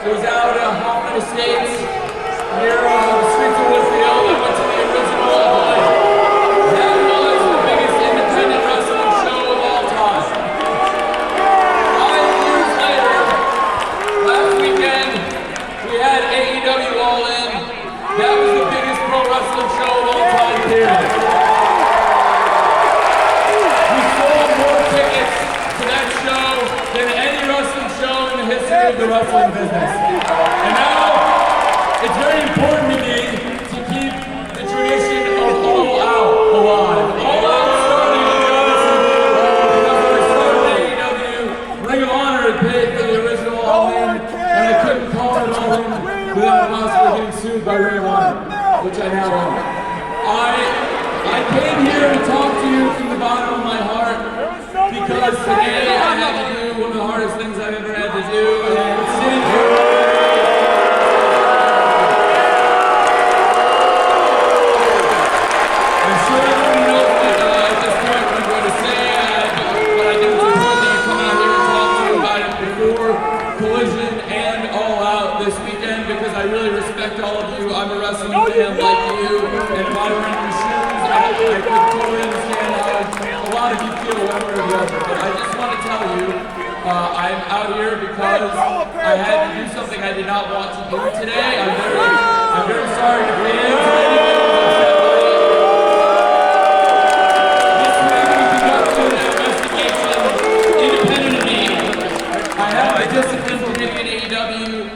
It was out at Hoffman Estates near the streets of Whitfield. I went to the original All-In. That was the biggest independent wrestling show of all time. 5 years later, last weekend, we had AEW All-In. That was the biggest pro wrestling show of all time, period. We sold more tickets to that show than any wrestling show in the history of the wrestling business. And now, it's very important to me to keep the tradition of All Out alive. All Out started because when I started AEW, Ring of Honor had paid for the original All-In, and I couldn't call it All-In without us getting sued by Ring of Honor, which I now own. I came here to talk to you from the bottom of my heart because today I had to do one of the hardest things I've ever had to do, and sit here. I'm sure everyone knows that at this point what I'm going to say, but I think it's important that I come out here and talk to you about it before Collision and All Out this weekend because I really respect all of you. I'm a wrestling fan like you, and if I were in your shoes, I could totally understand how a lot of you feel one way or the other. But I just want to tell you, I'm out here because I had to do something I did not want to do today. I'm very sorry to fans and anybody who's upset by it. This week we conducted an investigation independent of me. I have a discipline committee at AEW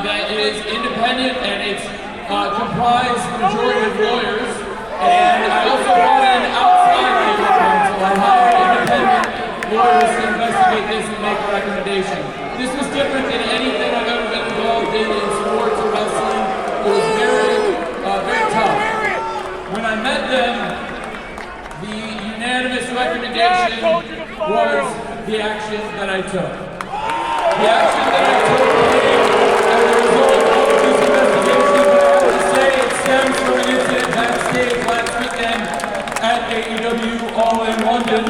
that is independent and it's comprised the majority of lawyers. And I also brought in outside legal counsel. I hired independent lawyers to investigate this and make a recommendation. This was different than anything I've ever been involved in sports or wrestling. It was very tough. When I met them, the unanimous recommendation was the action that I took. The action that I took as a result of this investigation, I have to say it stems from an incident backstage last weekend at AEW All-In London.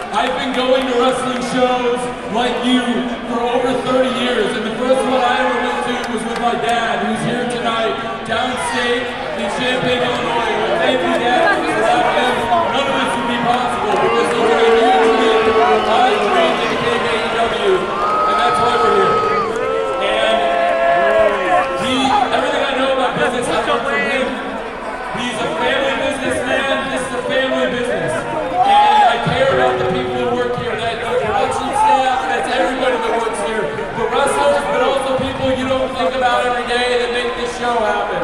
I've been going to wrestling shows like you for over 30 years, and the first one I ever went to was with my dad, who's here tonight, downstate in Champaign, Illinois. Thank you, Dad. Without him, none of this would be possible, because those are the huge I dreamed that became AEW, and that's why we're here. And everything I know about business, I learned from him. He's a family businessman. This is a family business. And I care about the people who work here. That's the production staff, that's everybody that works here. The wrestlers, but also people you don't think about every day that make this show happen.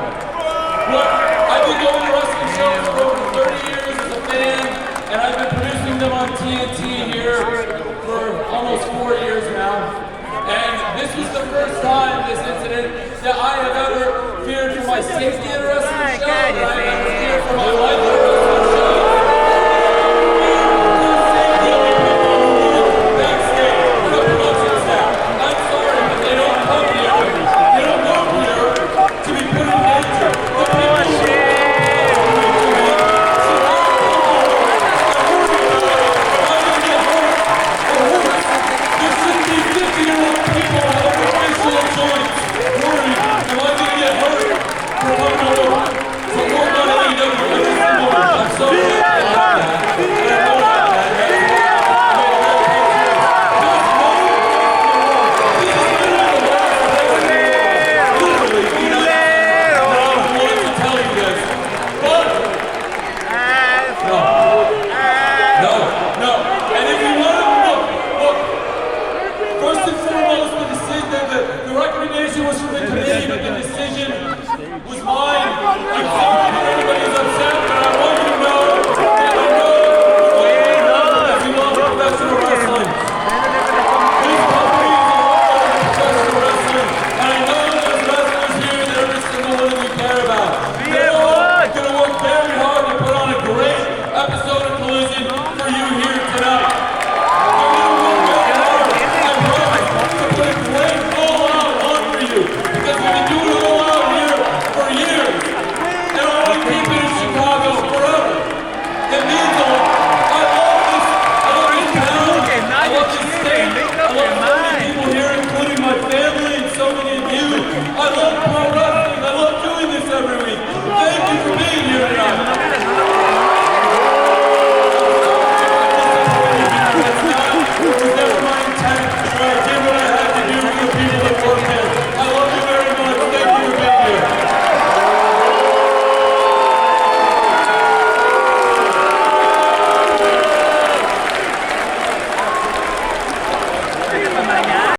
Look, I've been going to wrestling shows for over 30 years as a fan, and I've been producing them on TNT here for almost 4 years now. And this was the first time, this incident, that I have ever feared for my safety at a wrestling show, that I have ever feared for my life.